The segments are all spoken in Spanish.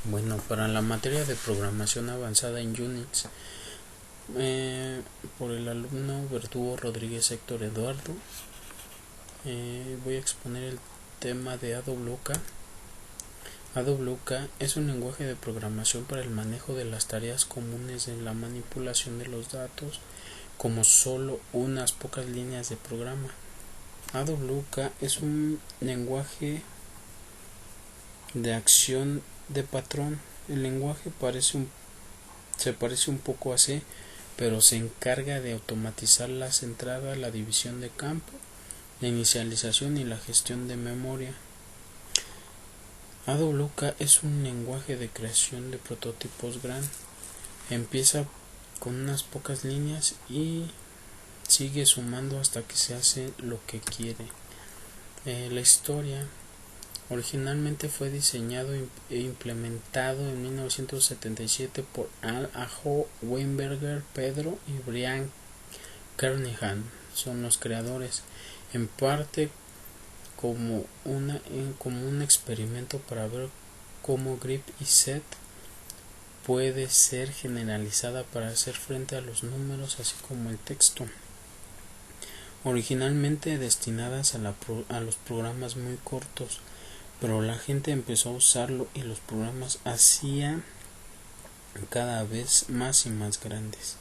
Bueno, para la materia de programación avanzada en Unix, por el alumno Verdugo Rodríguez Héctor Eduardo, voy a exponer el tema de AWK. AWK es un lenguaje de programación para el manejo de las tareas comunes de la manipulación de los datos, como solo unas pocas líneas de programa. AWK es un lenguaje de acción de patrón. El lenguaje se parece un poco a C, pero se encarga de automatizar las entradas, la división de campo, la inicialización y la gestión de memoria. AWK es un lenguaje de creación de prototipos GRAN. Empieza con unas pocas líneas y sigue sumando hasta que se hace lo que quiere. La historia: originalmente fue diseñado e implementado en 1977 por Al Ajo, Weinberger, Pedro y Brian Kernighan. Son los creadores, en parte como un experimento para ver cómo grep y set puede ser generalizada para hacer frente a los números así como el texto. Originalmente destinadas a los programas muy cortos, pero la gente empezó a usarlo y los programas hacían cada vez más y más grandes.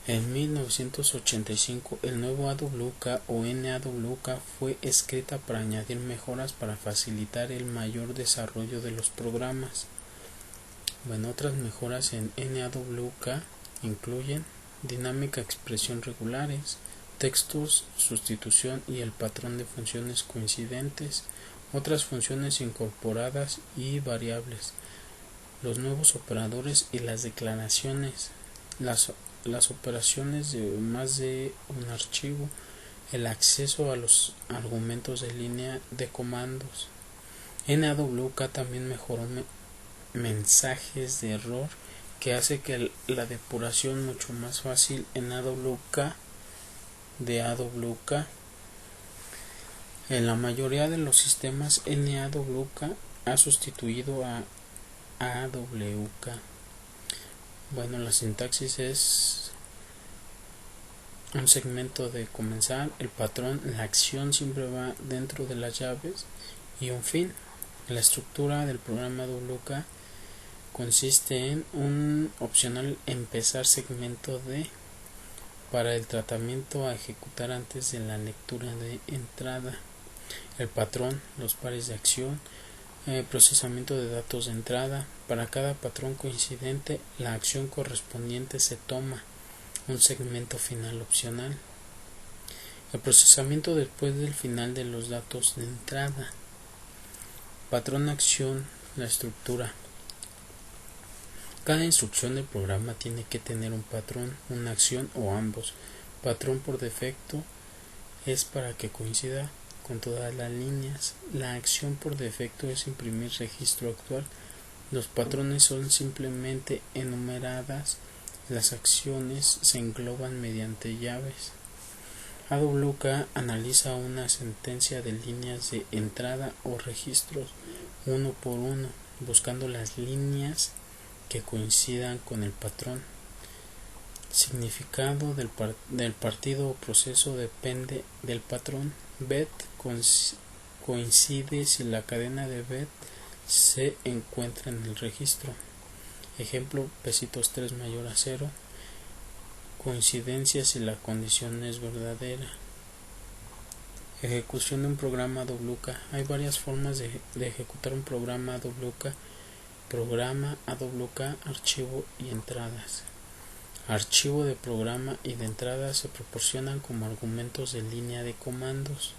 En 1985 el nuevo AWK o NAWK fue escrita para añadir mejoras para facilitar el mayor desarrollo de los programas. Otras mejoras en NAWK incluyen dinámica, expresión regulares, textos, sustitución y el patrón de funciones coincidentes, otras funciones incorporadas y variables, los nuevos operadores y las declaraciones, las operaciones de más de un archivo, el acceso a los argumentos de línea de comandos. NAWK también mejoró mensajes de error, que hace que la depuración mucho más fácil en AWK de AWK. En la mayoría de los sistemas, NAWK ha sustituido a AWK. La sintaxis es un segmento de comenzar, el patrón, la acción siempre va dentro de las llaves y un fin. La estructura del programa AWK consiste en un opcional empezar segmento de para el tratamiento a ejecutar antes de la lectura de entrada, el patrón, los pares de acción, procesamiento de datos de entrada. Para cada patrón coincidente, la acción correspondiente se toma, un segmento final opcional, el procesamiento después del final de los datos de entrada. Patrón, acción, la estructura. Cada instrucción del programa tiene que tener un patrón, una acción o ambos. Patrón por defecto es para que coincida con todas las líneas. La acción por defecto es imprimir registro actual. Los patrones son simplemente enumeradas. Las acciones se engloban mediante llaves. AWK analiza una sentencia de líneas de entrada o registros uno por uno, buscando las líneas que coincidan con el patrón. Significado del partido o proceso depende del patrón. Bet coincide si la cadena de bet se encuentra en el registro. Ejemplo, +3 mayor a 0. Coincidencia si la condición es verdadera. Ejecución de un programa AWK. Hay varias formas de ejecutar un programa AWK. Programa AWK, archivo y entradas. Archivo de programa y de entrada se proporcionan como argumentos de línea de comandos.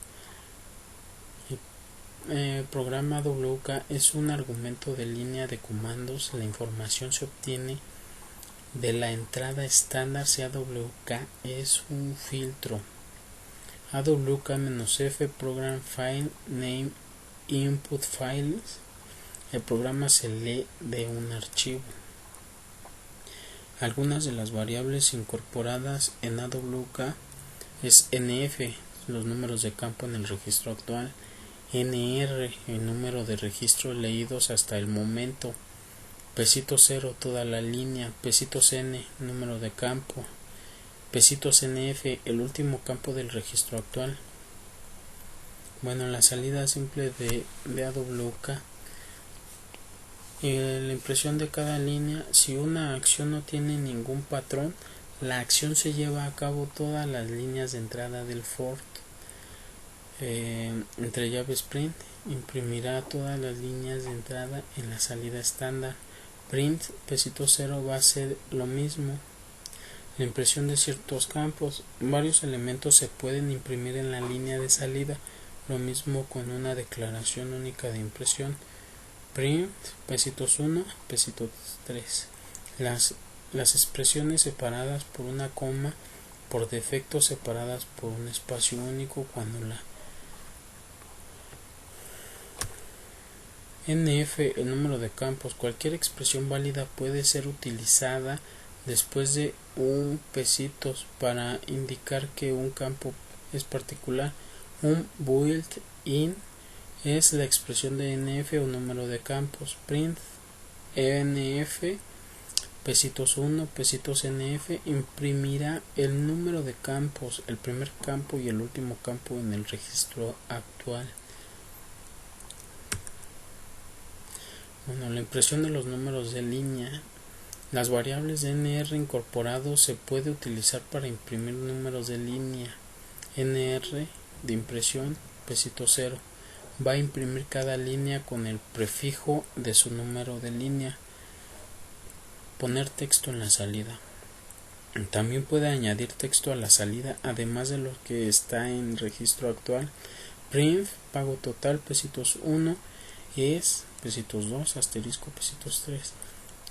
Programa AWK es un argumento de línea de comandos. La información se obtiene de la entrada estándar si AWK es un filtro. AWK-F Program File Name Input Files. El programa se lee de un archivo. Algunas de las variables incorporadas en AWK es NF, los números de campo en el registro actual, NR, el número de registros leídos hasta el momento. Pesitos 0, toda la línea. Pesitos N, número de campo. Pesitos NF, el último campo del registro actual. Bueno, la salida simple de AWK. La impresión de cada línea. Si una acción no tiene ningún patrón, la acción se lleva a cabo todas las líneas de entrada del for. Entre llaves print, imprimirá todas las líneas de entrada en la salida estándar. Print pesito 0 va a ser lo mismo. La impresión de ciertos campos. Varios elementos se pueden imprimir en la línea de salida, lo mismo con una declaración única de impresión. Print pesitos 1, pesitos 3. Las expresiones separadas por una coma, por defecto separadas por un espacio único cuando la NF, el número de campos. Cualquier expresión válida puede ser utilizada después de un pesitos para indicar que un campo es particular. Un built-in es la expresión de NF o número de campos. Print NF pesitos 1, pesitos NF imprimirá el número de campos, el primer campo y el último campo en el registro actual. Bueno, la impresión de los números de línea. Las variables de NR incorporados se puede utilizar para imprimir números de línea. NR de impresión pesito 0 va a imprimir cada línea con el prefijo de su número de línea. Poner texto en la salida. También puede añadir texto a la salida, además de lo que está en registro actual. Print pago total pesitos 1 es pesitos 2 asterisco pesitos 3.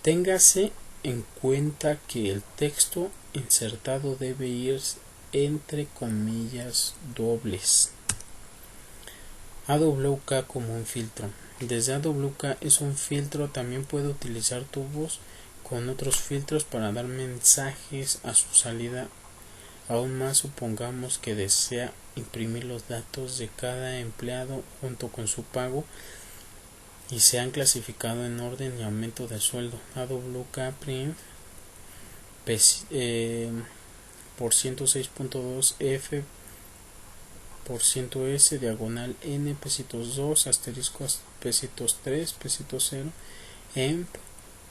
Téngase en cuenta que el texto insertado debe ir entre comillas dobles. AWK como un filtro. Desde AWK es un filtro, también puede utilizar tubos con otros filtros para dar mensajes a su salida. Aún más, supongamos que desea imprimir los datos de cada empleado junto con su pago y se han clasificado en orden y aumento de sueldo. AWK print por 106.2 F por ciento S diagonal N pesitos 2 asterisco pesitos 3 pesitos 0 emp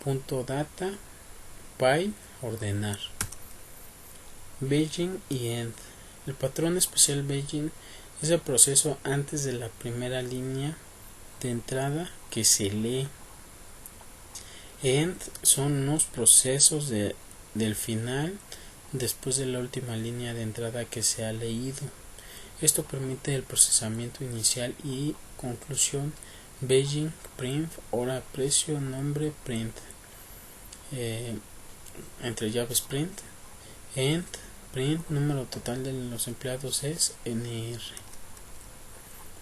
punto data by ordenar. Beijing y end. El patrón especial Beijing es el proceso antes de la primera línea de entrada que se lee. End son los procesos del final después de la última línea de entrada que se ha leído. Esto permite el procesamiento inicial y conclusión. Beijing print hora precio nombre print entre llaves print. End print número total de los empleados es NR.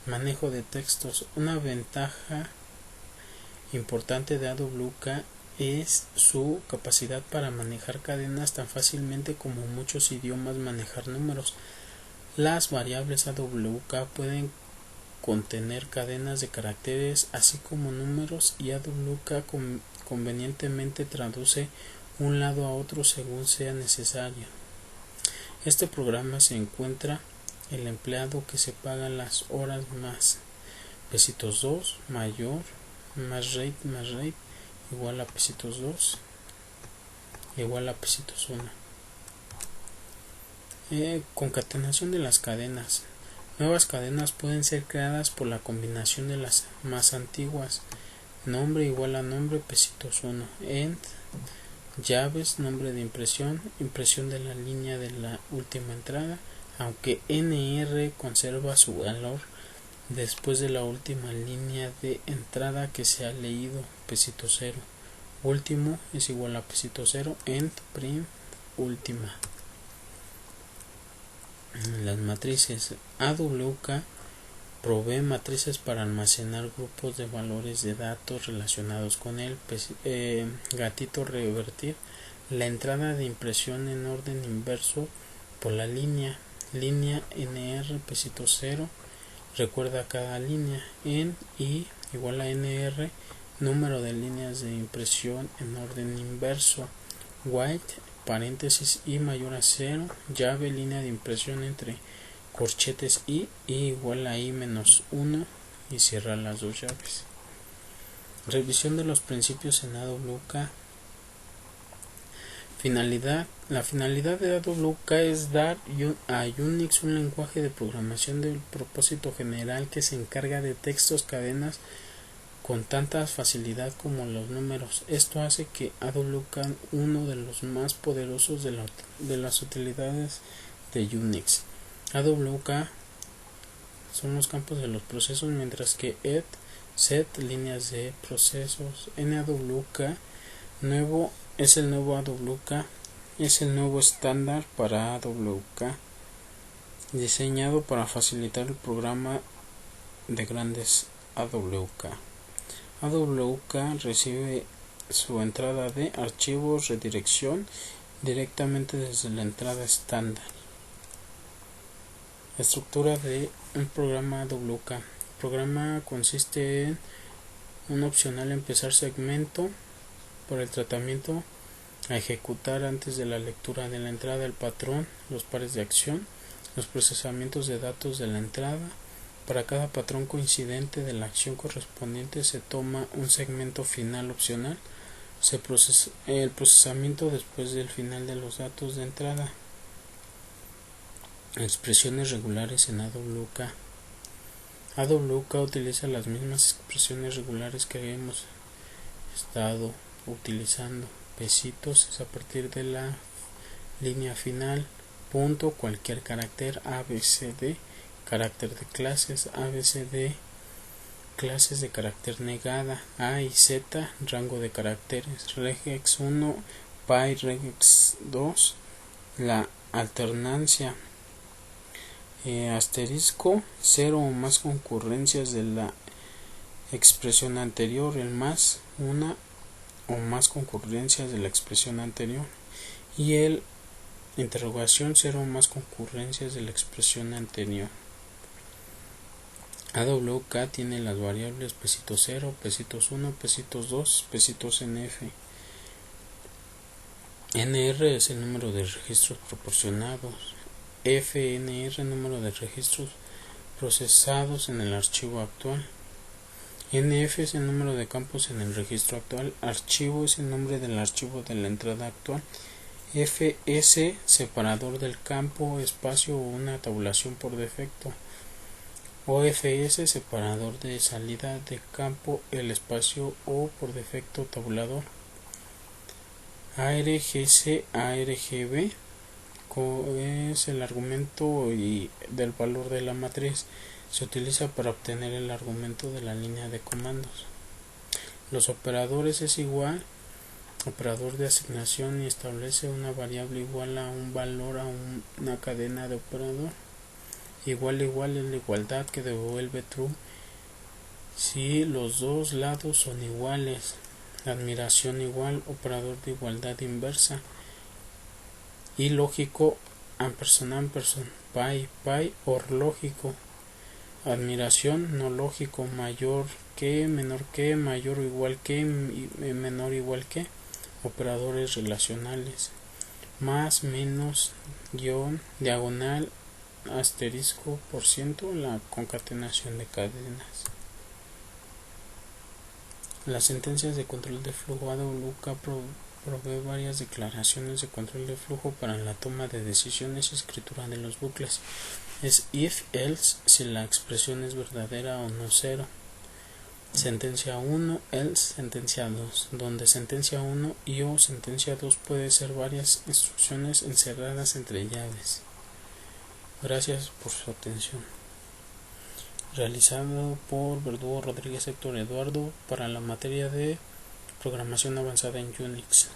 Manejo de textos. Una ventaja importante de AWK es su capacidad para manejar cadenas tan fácilmente como muchos idiomas manejar números. Las variables AWK pueden contener cadenas de caracteres así como números, y AWK convenientemente traduce un lado a otro según sea necesario. Este programa se encuentra el empleado que se paga las horas más pesitos 2 mayor más rate igual a pesitos 2 igual a pesitos 1. Concatenación de las cadenas. Nuevas cadenas pueden ser creadas por la combinación de las más antiguas. Nombre igual a nombre pesitos 1. End llaves nombre de impresión de la línea de la última entrada, aunque NR conserva su valor después de la última línea de entrada que se ha leído pesito 0. Último es igual a pesito 0. End print última. Las matrices. AWK provee matrices para almacenar grupos de valores de datos relacionados con él. Gatito revertir la entrada de impresión en orden inverso por la línea NR pesito 0, Recuerda cada línea en I igual a NR, número de líneas de impresión en orden inverso, white, paréntesis I mayor a 0, llave, línea de impresión entre corchetes I igual a I menos 1 y cierrar las dos llaves. Revisión de los principios en AWK. La finalidad de AWK es dar a Unix un lenguaje de programación de propósito general que se encarga de textos cadenas con tanta facilidad como los números. Esto hace que AWK uno de los más poderosos de las utilidades de Unix. AWK son los campos de los procesos, mientras que set líneas de procesos. NAWK nuevo es el nuevo AWK, es el nuevo estándar para AWK, diseñado para facilitar el programa de grandes AWK. AWK recibe su entrada de archivos redirección directamente desde la entrada estándar. Estructura de un programa AWK. El programa consiste en un opcional empezar segmento por el tratamiento a ejecutar antes de la lectura de la entrada, el patrón, los pares de acción, los procesamientos de datos de la entrada. Para cada patrón coincidente de la acción correspondiente se toma un segmento final opcional, el procesamiento después del final de los datos de entrada. Expresiones regulares en AWK. AWK utiliza las mismas expresiones regulares que hemos estado utilizando. Besitos es a partir de la línea final, punto, cualquier carácter, ABCD, carácter de clases, ABCD, clases de carácter negada, A y Z, rango de caracteres, regex 1, pi, regex 2, la alternancia, asterisco, 0 o más concurrencias de la expresión anterior, el más, una o más concurrencias de la expresión anterior, y el interrogación, 0 o más concurrencias de la expresión anterior. AWK tiene las variables pesitos 0, pesitos 1, pesitos 2, pesitos NF. NR es el número de registros proporcionados. FNR, número de registros procesados en el archivo actual. NF es el número de campos en el registro actual. Archivo es el nombre del archivo de la entrada actual. FS, separador del campo, espacio o una tabulación por defecto. OFS, separador de salida de campo, el espacio o por defecto tabulador. ARGC, ARGB es el argumento y del valor de la matriz. Se utiliza para obtener el argumento de la línea de comandos. Los operadores es igual, operador de asignación, y establece una variable igual a un valor a una cadena de operador. Igual es la igualdad que devuelve true si los dos lados son iguales. Admiración igual, operador de igualdad inversa. Y lógico, ampersand, pi, or lógico. Admiración no lógico, mayor que, menor que, mayor o igual que, menor o igual que. Operadores relacionales, más, menos, guión, diagonal, asterisco, por ciento, la concatenación de cadenas. Las sentencias de control de flujo. AWK provee varias declaraciones de control de flujo para la toma de decisiones y escritura de los bucles. Es if, else, si la expresión es verdadera o no 0. Sentencia 1, else, sentencia 2, donde sentencia 1 y o sentencia 2 puede ser varias instrucciones encerradas entre llaves. Gracias por su atención. Realizado por Verdugo Rodríguez Héctor Eduardo para la materia de programación avanzada en Unix.